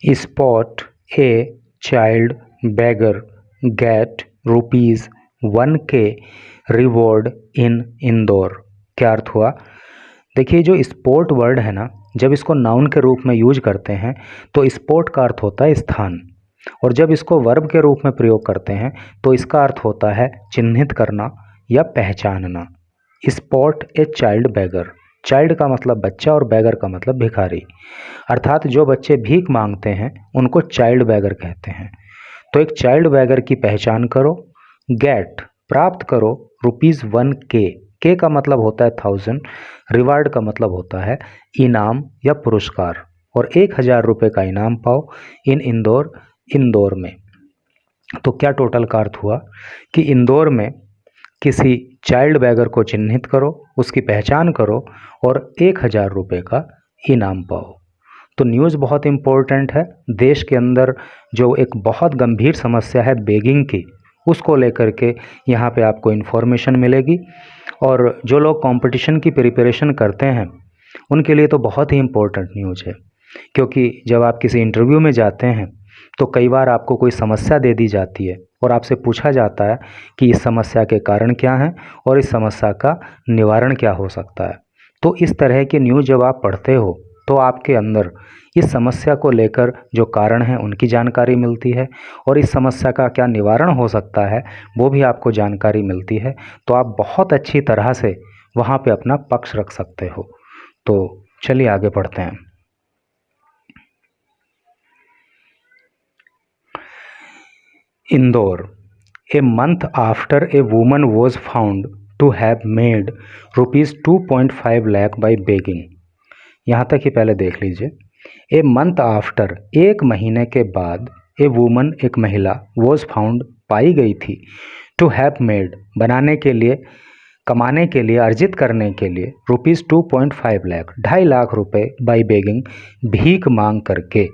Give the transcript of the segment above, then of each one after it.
Spot a child beggar get ₹1K reward in Indore. क्या अर्थ हुआ? देखिए, जो स्पोर्ट वर्ड है ना, जब इसको नाउन के रूप में यूज करते हैं तो स्पोर्ट का अर्थ होता है स्थान, और जब इसको वर्ब के रूप में प्रयोग करते हैं तो इसका अर्थ होता है चिन्हित करना या पहचानना। Spot a child beggar, child का मतलब बच्चा और बेगर का मतलब भिखारी, अर्थात जो बच्चे भीख मांगते हैं उनको चाइल्ड बेगर कहते हैं। तो एक चाइल्ड बेगर की पहचान करो। गेट, प्राप्त करो ₹1K, के का मतलब होता है 1000, रिवार्ड का मतलब होता है इनाम या पुरस्कार, और 1000 रुपये का इनाम पाओ इन इंदौर, इंदौर में। तो क्या टोटल का अर्थ हुआ कि इंदौर में किसी चाइल्ड बेगर को चिन्हित करो, उसकी पहचान करो और 1000 रुपये का इनाम पाओ। तो न्यूज़ बहुत इम्पोर्टेंट है। देश के अंदर जो एक बहुत गंभीर समस्या है बेगिंग की, उसको लेकर के यहाँ पे आपको इन्फॉर्मेशन मिलेगी। और जो लोग कंपटीशन की प्रिपरेशन करते हैं उनके लिए तो बहुत ही इम्पोर्टेंट न्यूज़ है, क्योंकि जब आप किसी इंटरव्यू में जाते हैं तो कई बार आपको कोई समस्या दे दी जाती है और आपसे पूछा जाता है कि इस समस्या के कारण क्या हैं और इस समस्या का निवारण क्या हो सकता है। तो इस तरह की न्यूज़ जब आप पढ़ते हो तो आपके अंदर इस समस्या को लेकर जो कारण हैं उनकी जानकारी मिलती है, और इस समस्या का क्या निवारण हो सकता है वो भी आपको जानकारी मिलती है। तो आप बहुत अच्छी तरह से वहाँ पे अपना पक्ष रख सकते हो। तो चलिए आगे पढ़ते हैं। Indore, a month after a woman was found to have made ₹2.5 lakh by begging. यहाँ तक ही पहले देख लीजिए। ए मंथ आफ्टर, एक महीने के बाद, ए वुमन, एक महिला, वॉज फाउंड, पाई गई थी, टू हैव मेड, बनाने के लिए, कमाने के लिए, अर्जित करने के लिए, ₹2.5 लाख, 2.5 लाख रुपए, बाई बेगिंग, भीख मांग करके,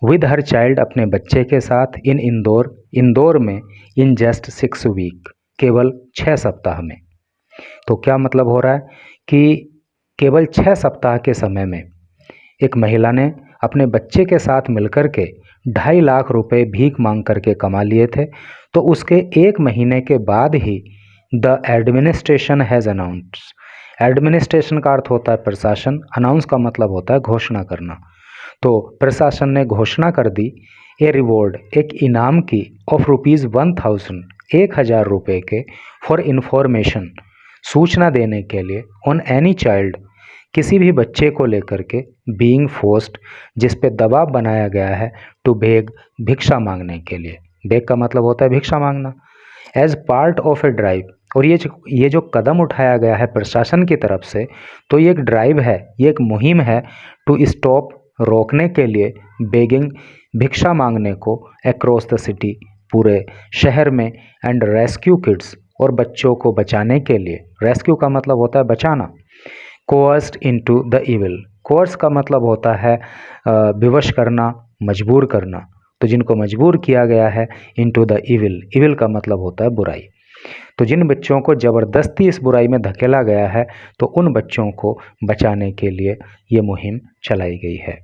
विद हर चाइल्ड, अपने बच्चे के साथ, इन इंदौर, इंदौर में, इन जस्ट 6 वीक, केवल 6 सप्ताह में। तो क्या मतलब हो रहा है कि केवल 6 सप्ताह के समय में एक महिला ने अपने बच्चे के साथ मिलकर के 2.5 लाख रुपए भीख मांग करके कमा लिए थे। तो उसके एक महीने के बाद ही the administration has announce, administration का अर्थ होता है प्रशासन, अनाउंस का मतलब होता है घोषणा करना। तो प्रशासन ने घोषणा कर दी, ए रिवॉर्ड, एक इनाम की, ऑफ ₹1000, 1000 रुपये के, फॉर इन्फॉर्मेशन, सूचना देने के लिए, ऑन एनी चाइल्ड, किसी भी बच्चे को लेकर के, बीइंग फोर्स्ड, जिस पे दबाव बनाया गया है, टू बेग, भिक्षा मांगने के लिए, बेग का मतलब होता है भिक्षा मांगना, as part of a drive, और ये जो कदम उठाया गया है प्रशासन की तरफ से, तो ये एक ड्राइव है, ये एक मुहिम है, टू स्टॉप, रोकने के लिए, बेगिंग, भिक्षा मांगने को, अक्रॉस द सिटी, पूरे शहर में, एंड रेस्क्यू किड्स, और बच्चों को बचाने के लिए, रेस्क्यू का मतलब होता है बचाना, coerced into the evil, cores का मतलब होता है विवश करना, मजबूर करना, तो जिनको मजबूर किया गया है, इनटू द इविल, इविल का मतलब होता है बुराई। तो जिन बच्चों को ज़बरदस्ती इस बुराई में धकेला गया है, तो उन बच्चों को बचाने के लिए ये मुहिम चलाई गई है।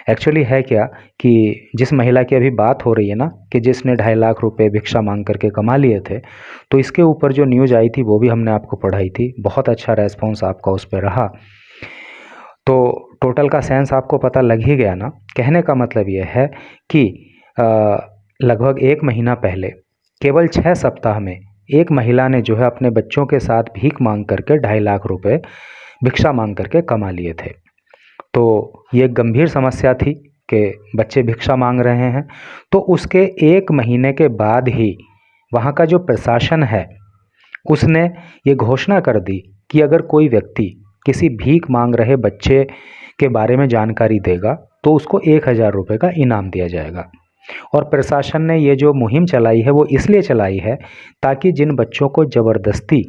एक्चुअली है क्या कि जिस महिला की अभी बात हो रही है ना, कि जिसने 2.5 लाख रुपए भिक्षा मांग करके कमा लिए थे, तो इसके ऊपर जो न्यूज़ आई थी वो भी हमने आपको पढ़ाई थी। बहुत अच्छा रेस्पॉन्स आपका उस पर रहा। तो टोटल का सेंस आपको पता लग ही गया ना। कहने का मतलब ये है कि लगभग 1 महीना पहले, केवल 6 सप्ताह में, एक महिला ने जो है अपने बच्चों के साथ भीख मांग करके 2.5 लाख रुपए भिक्षा मांग करके कमा लिए थे। तो ये एक गंभीर समस्या थी कि बच्चे भिक्षा मांग रहे हैं। तो उसके 1 महीने के बाद ही वहाँ का जो प्रशासन है उसने ये घोषणा कर दी कि अगर कोई व्यक्ति किसी भीख मांग रहे बच्चे के बारे में जानकारी देगा तो उसको 1000 रुपये का इनाम दिया जाएगा। और प्रशासन ने ये जो मुहिम चलाई है वो इसलिए चलाई है ताकि जिन बच्चों को ज़बरदस्ती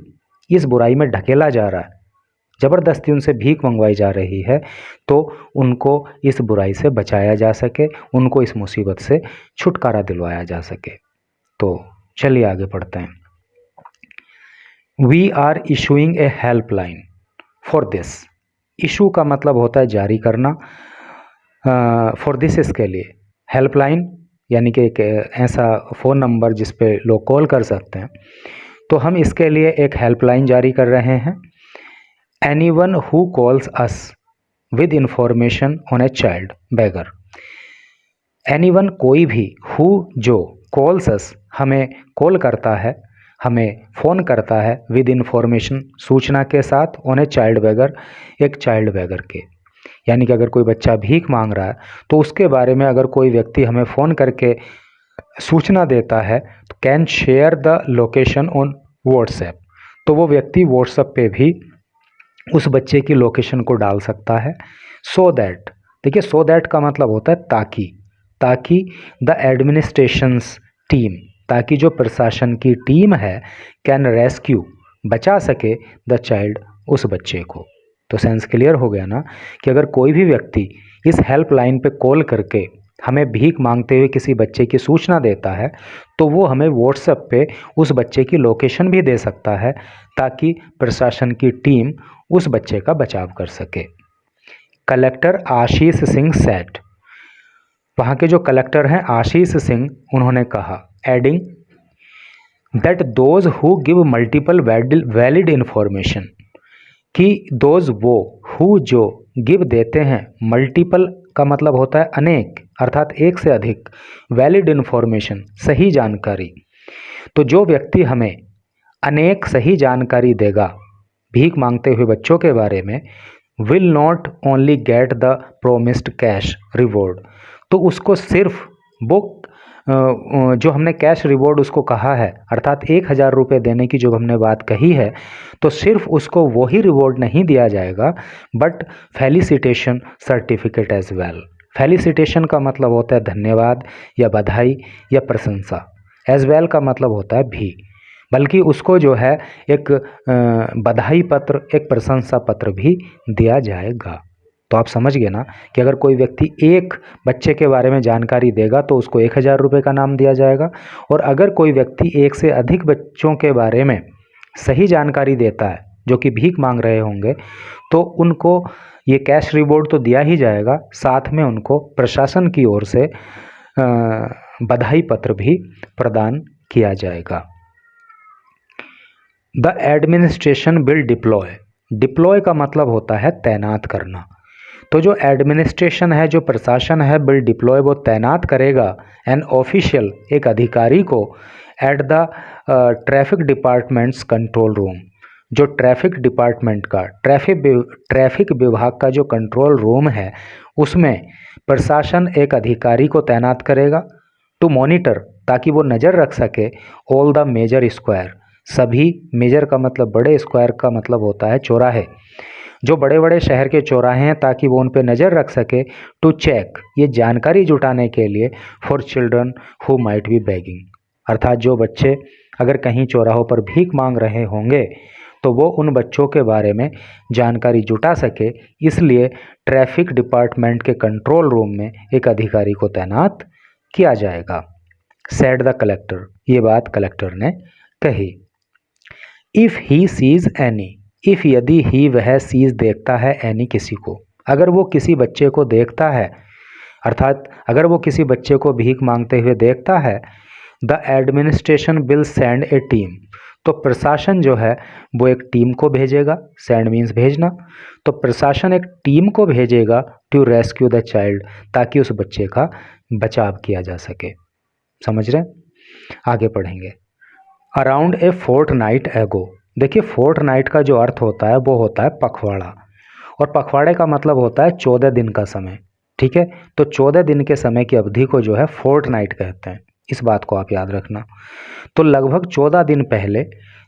इस बुराई में ढकेला जा रहा है, ज़बरदस्ती उनसे भीख मंगवाई जा रही है, तो उनको इस बुराई से बचाया जा सके, उनको इस मुसीबत से छुटकारा दिलवाया जा सके। तो चलिए आगे पढ़ते हैं। We are issuing a helpline for this. Issue का मतलब होता है जारी करना, फॉर दिस इसके लिए हेल्पलाइन यानी कि एक ऐसा फ़ोन नंबर जिस पे लोग कॉल कर सकते हैं, तो हम इसके लिए एक हेल्पलाइन जारी कर रहे हैं। Anyone who calls us with information on A child beggar. Anyone कोई भी, हु जो, कॉल्स अस हमें कॉल करता है, हमें फ़ोन करता है, विद इंफॉर्मेशन सूचना के साथ, ऑन ए चाइल्ड बेगर एक चाइल्ड बेगर के, यानी कि अगर कोई बच्चा भीख मांग रहा है तो उसके बारे में अगर कोई व्यक्ति हमें फ़ोन करके सूचना देता है तो can share the location on WhatsApp, तो वो व्यक्ति व्हाट्सएप पे भी उस बच्चे की लोकेशन को डाल सकता है। सो दैट, देखिए सो दैट का मतलब होता है ताकि, ताकि द एडमिनिस्ट्रेशंस टीम, ताकि जो प्रशासन की टीम है, कैन रेस्क्यू बचा सके द चाइल्ड उस बच्चे को। तो सेंस क्लियर हो गया ना कि अगर कोई भी व्यक्ति इस हेल्पलाइन पे कॉल करके हमें भीख मांगते हुए किसी बच्चे की सूचना देता है तो वो हमें व्हाट्सएप पे उस बच्चे की लोकेशन भी दे सकता है ताकि प्रशासन की टीम उस बच्चे का बचाव कर सके। कलेक्टर आशीष सिंह सेट, वहाँ के जो कलेक्टर हैं आशीष सिंह, उन्होंने कहा, adding that those who give multiple valid information, कि दोज वो, हु जो, गिव देते हैं, मल्टीपल का मतलब होता है अनेक, अर्थात एक से अधिक, वैलिड इंफॉर्मेशन सही जानकारी, तो जो व्यक्ति हमें अनेक सही जानकारी देगा भीख मांगते हुए बच्चों के बारे में, will not only get the promised cash reward, तो उसको सिर्फ वो जो हमने कैश रिवॉर्ड उसको कहा है, अर्थात 1000 रुपये देने की जो हमने बात कही है, तो सिर्फ उसको वही रिवॉर्ड नहीं दिया जाएगा but felicitation certificate as well. Felicitation का मतलब होता है धन्यवाद या बधाई या प्रशंसा, एज वेल का मतलब होता है भी, बल्कि उसको जो है एक बधाई पत्र, एक प्रशंसा पत्र भी दिया जाएगा। तो आप समझ गए ना कि अगर कोई व्यक्ति एक बच्चे के बारे में जानकारी देगा तो उसको 1000 रुपये का नाम दिया जाएगा, और अगर कोई व्यक्ति एक से अधिक बच्चों के बारे में सही जानकारी देता है जो कि भीख मांग रहे होंगे तो उनको ये कैश रिवॉर्ड तो दिया ही जाएगा, साथ में उनको प्रशासन की ओर से बधाई पत्र भी प्रदान किया जाएगा। The administration will deploy, deploy का मतलब होता है तैनात करना, तो जो एडमिनिस्ट्रेशन है, जो प्रशासन है, विल डिप्लॉय वो तैनात करेगा एन ऑफिशियल एक अधिकारी को at the traffic departments control room, जो ट्रैफिक डिपार्टमेंट का, ट्रैफिक विभाग का जो कंट्रोल रूम है उसमें प्रशासन एक अधिकारी को तैनात करेगा टू मॉनिटर, ताकि वो नज़र रख सके ऑल द मेजर स्क्वायर, सभी, मेजर का मतलब बड़े, स्क्वायर का मतलब होता है चौराहे, जो बड़े बड़े शहर के चौराहे हैं, ताकि वो उन पे नज़र रख सके, टू चेक, ये जानकारी जुटाने के लिए, for children who might be begging, अर्थात जो बच्चे अगर कहीं चौराहों पर भीख मांग रहे होंगे तो वो उन बच्चों के बारे में जानकारी जुटा सके, इसलिए ट्रैफिक डिपार्टमेंट के कंट्रोल रूम में एक अधिकारी को तैनात किया जाएगा। सेड द कलेक्टर, ये बात कलेक्टर ने कही। If he sees any, if यदि ही वह सीज देखता है एनी किसी को, अगर वो किसी बच्चे को देखता है, अर्थात अगर वो किसी बच्चे को भीख मांगते हुए देखता है, the administration will send A team, तो प्रशासन जो है वो एक टीम को भेजेगा, सेंड मीन्स भेजना, तो प्रशासन एक टीम को भेजेगा टू रेस्क्यू द चाइल्ड, ताकि उस बच्चे का बचाव किया जा सके। समझ रहे हैं? आगे पढ़ेंगे। अराउंड ए फोर्टनाइट एगो, देखिए फोर्टनाइट का जो अर्थ होता है वो होता है पखवाड़ा, और पखवाड़े का मतलब होता है 14 दिन का समय, ठीक है, तो 14 दिन के समय की अवधि को जो है फोर्टनाइट कहते हैं, इस बात को आप याद रखना। तो लगभग 14 दिन पहले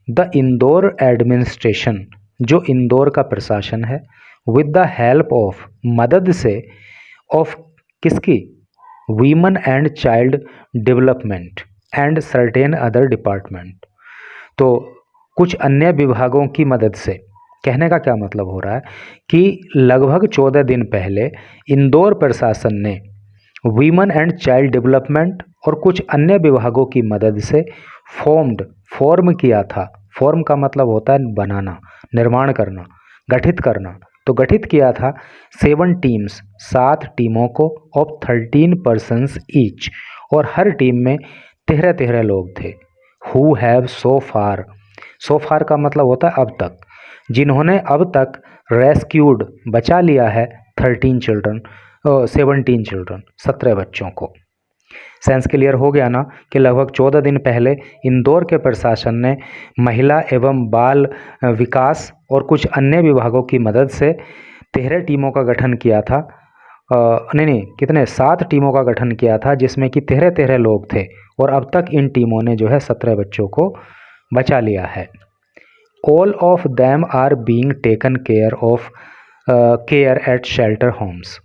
द इंदौर एडमिनिस्ट्रेशन, जो इंदौर का प्रशासन है, विद द हेल्प ऑफ, मदद से, ऑफ किसकी, women and child development and certain other department, तो कुछ अन्य विभागों की मदद से, कहने का क्या मतलब हो रहा है कि लगभग 14 दिन पहले इंदौर प्रशासन ने वीमन एंड चाइल्ड डेवलपमेंट और कुछ अन्य विभागों की मदद से फॉर्म किया था। फॉर्म का मतलब होता है बनाना, निर्माण करना, गठित करना, तो गठित किया था 7 टीम्स, 7 टीमों को, ऑफ 13 पर्सन्स ईच, और हर टीम में 13 लोग थे। हु हैव सो फार, सो फार का मतलब होता है अब तक, जिन्होंने अब तक रेस्क्यूड बचा लिया है 13 चिल्ड्रन, 17 चिल्ड्रन, 17 बच्चों को। सेंस क्लियर हो गया ना कि लगभग 14 दिन पहले इंदौर के प्रशासन ने महिला एवं बाल विकास और कुछ अन्य विभागों की मदद से 13 टीमों का गठन किया था। नहीं, कितने, 7 टीमों का गठन किया था, जिसमें कि 13 लोग थे, और अब तक इन टीमों ने जो है 17 बच्चों को बचा लिया है। All of them are being taken care at shelter homes.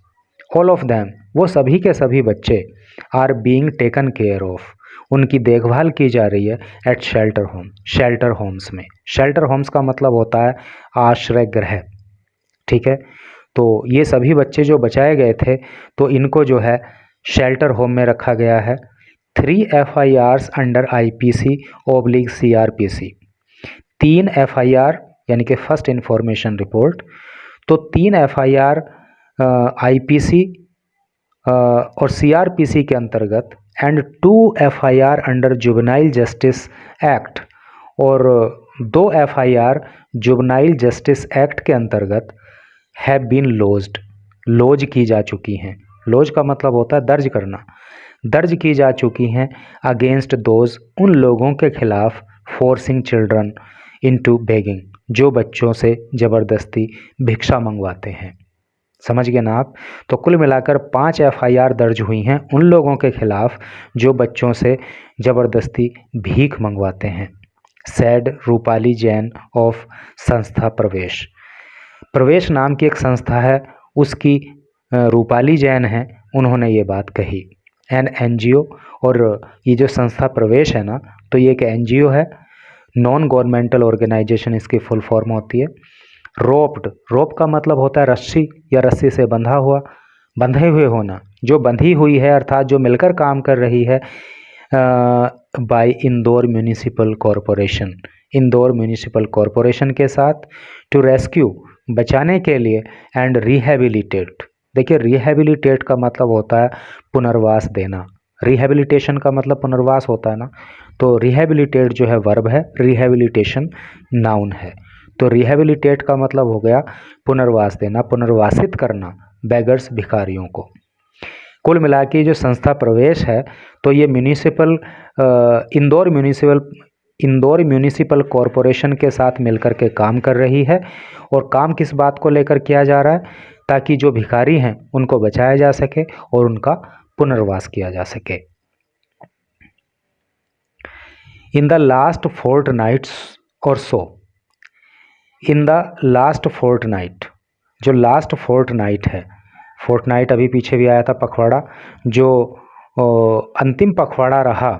All of them, वो सभी के सभी बच्चे, are being taken care of, उनकी देखभाल की जा रही है at shelter home, shelter homes में। शेल्टर होम्स का मतलब होता है आश्रय गृह, ठीक है। तो ये सभी बच्चे जो बचाए गए थे, तो इनको जो है शेल्टर होम में रखा गया है। 3 FIRs अंडर IPC/CRPC, 3 FIR यानी कि फर्स्ट इंफॉर्मेशन रिपोर्ट, तो 3 FIR IPC और CRPC के अंतर्गत, and 2 FIR under juvenile justice act, और 2 FIR जुवेनाइल जस्टिस एक्ट के अंतर्गत हैव बीन लॉज्ड, लॉज की जा चुकी हैं। लॉज का मतलब होता है दर्ज करना, दर्ज की जा चुकी हैं अगेंस्ट दोज, उन लोगों के खिलाफ, फोर्सिंग चिल्ड्रन इनटू बेगिंग, जो बच्चों से ज़बरदस्ती भिक्षा मंगवाते हैं। समझ गए ना आप। तो कुल मिलाकर 5 FIR दर्ज हुई हैं उन लोगों के खिलाफ जो बच्चों से ज़बरदस्ती भीख मंगवाते हैं। सैड रूपाली जैन ऑफ संस्था प्रवेश, प्रवेश नाम की एक संस्था है, उसकी रूपाली जैन हैं, उन्होंने ये बात कही। एन NGO, और ये जो संस्था प्रवेश है ना, तो ये एक NGO है, नॉन गवर्नमेंटल ऑर्गेनाइजेशन इसकी फुल फॉर्म होती है। रोप्ड, रोप का मतलब होता है रस्सी या रस्सी से बंधा हुआ, बंधे हुए होना, जो बंधी हुई है अर्थात जो मिलकर काम कर रही है by Indore municipal corporation, Indore municipal corporation के साथ, टू रेस्क्यू, बचाने के लिए, एंड रिहेबिलिटेट। देखिए रिहेबिलिटेट का मतलब होता है पुनर्वास देना, रिहेबिलिटेशन का मतलब पुनर्वास होता है ना, तो रिहेबिलिटेट जो है वर्ब है, रिहेबिलिटेशन नाउन है। तो रिहेबिलिटेट का मतलब हो गया पुनर्वास देना, पुनर्वासित करना बेगर्स, भिखारियों को। कुल मिला के जो संस्था प्रवेश है, तो ये म्यूनिसिपल इंदौर म्यूनिसिपल कॉरपोरेशन के साथ मिलकर के काम कर रही है। और काम किस बात को लेकर किया जा रहा है, ताकि जो भिखारी हैं उनको बचाया जा सके और उनका पुनर्वास किया जा सके। इन द लास्ट फोर्टनाइट्स और सो, इन द लास्ट फोर्टनाइट, जो लास्ट फोर्टनाइट है, फोर्टनाइट अभी पीछे भी आया था पखवाड़ा, जो अंतिम पखवाड़ा रहा,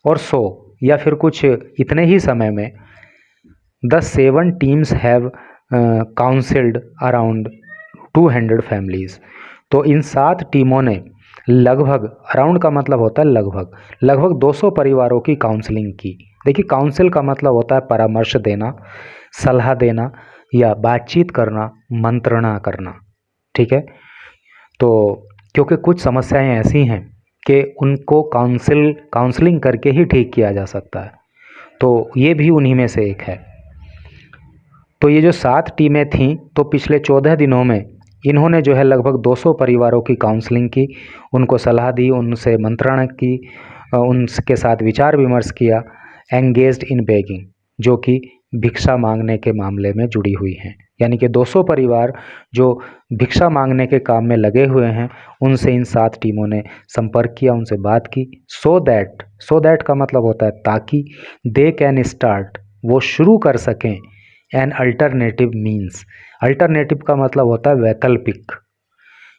और सो या फिर कुछ इतने ही समय में, the 7 teams have counselled around 200 families, तो इन 7 टीमों ने लगभग, अराउंड का मतलब होता है लगभग 200 परिवारों की काउंसलिंग की। देखिए काउंसिल का मतलब होता है परामर्श देना, सलाह देना या बातचीत करना, मंत्रणा करना, ठीक है। तो क्योंकि कुछ समस्याएं ऐसी हैं कि उनको काउंसलिंग करके ही ठीक किया जा सकता है, तो ये भी उन्हीं में से एक है। तो ये जो 7 टीमें थीं, तो पिछले 14 दिनों में इन्होंने जो है लगभग 200 परिवारों की काउंसलिंग की, उनको सलाह दी, उनसे मंत्रणा की, उनके साथ विचार विमर्श किया। एंगेज्ड इन बेगिंग, जो कि भिक्षा मांगने के मामले में जुड़ी हुई हैं, यानी कि 200 परिवार जो भिक्षा मांगने के काम में लगे हुए हैं, उनसे इन 7 टीमों ने संपर्क किया, उनसे बात की। सो दैट का मतलब होता है ताकि, दे कैन स्टार्ट, वो शुरू कर सकें, एन अल्टरनेटिव मीन्स, अल्टरनेटिव का मतलब होता है वैकल्पिक,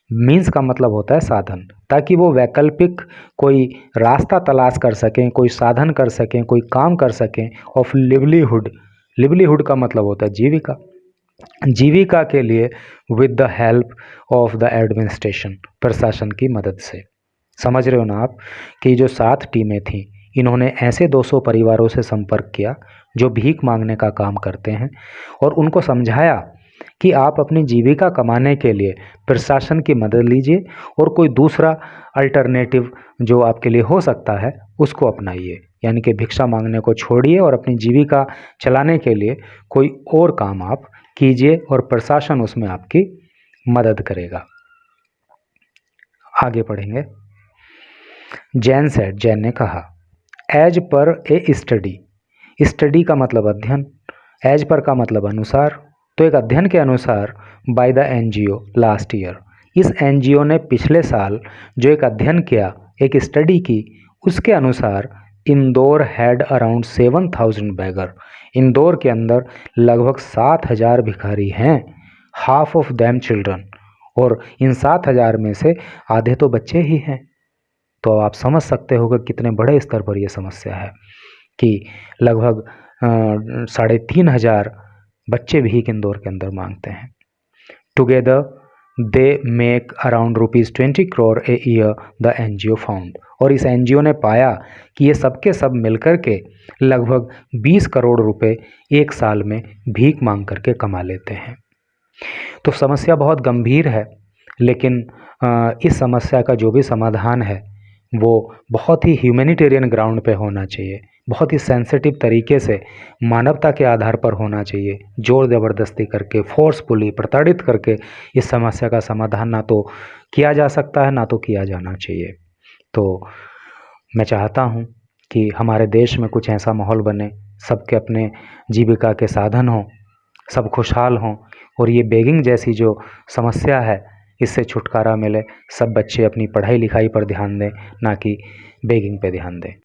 मीन्स का मतलब होता है साधन, ताकि वो वैकल्पिक कोई रास्ता तलाश कर सकें, कोई साधन कर सकें, कोई काम कर सकें, ऑफ लिवलीहुड का मतलब होता है जीविका, जीविका के लिए, with the help of the administration, प्रशासन की मदद से। समझ रहे हो ना आप कि जो 7 टीमें थीं, इन्होंने ऐसे 200 परिवारों से संपर्क किया जो भीख मांगने का काम करते हैं, और उनको समझाया कि आप अपनी जीविका कमाने के लिए प्रशासन की मदद लीजिए और कोई दूसरा अल्टरनेटिव जो आपके लिए हो सकता है उसको अपनाइए। यानी कि भिक्षा मांगने को छोड़िए और अपनी जीविका चलाने के लिए कोई और काम आप कीजिए और प्रशासन उसमें आपकी मदद करेगा। आगे पढ़ेंगे। जैन सेड, जैन ने कहा, एज पर ए स्टडी, स्टडी का मतलब अध्ययन, एज पर का मतलब अनुसार, तो एक अध्ययन के अनुसार by the NGO last year, इस एनजीओ ने पिछले साल जो एक अध्ययन किया, एक स्टडी की, उसके अनुसार Indore had around 7,000 beggar, Indore के अंदर लगभग 7,000 भिखारी हैं, हाफ ऑफ देम चिल्ड्रन, और इन 7,000 में से आधे तो बच्चे ही हैं। तो आप समझ सकते हो कि कितने बड़े स्तर पर यह समस्या है कि लगभग 3,500 बच्चे भीख इंदौर के अंदर मांगते हैं। Together they make around ₹20 crore a year, the NGO found, और इस एनजीओ ने पाया कि ये सबके सब मिलकर के लगभग 20 करोड़ रुपए एक साल में भीख मांग करके कमा लेते हैं। तो समस्या बहुत गंभीर है, लेकिन इस समस्या का जो भी समाधान है वो बहुत ही ह्यूमैनिटेरियन ग्राउंड पे होना चाहिए, बहुत ही सेंसिटिव तरीके से मानवता के आधार पर होना चाहिए। जोर ज़बरदस्ती करके, फोर्सफुली प्रताड़ित करके इस समस्या का समाधान ना तो किया जा सकता है, ना तो किया जाना चाहिए। तो मैं चाहता हूँ कि हमारे देश में कुछ ऐसा माहौल बने, सबके अपने जीविका के साधन हों, सब खुशहाल हों, और ये बेगिंग जैसी जो समस्या है इससे छुटकारा मिले। सब बच्चे अपनी पढ़ाई लिखाई पर ध्यान दें, ना कि बेगिंग पे ध्यान दें।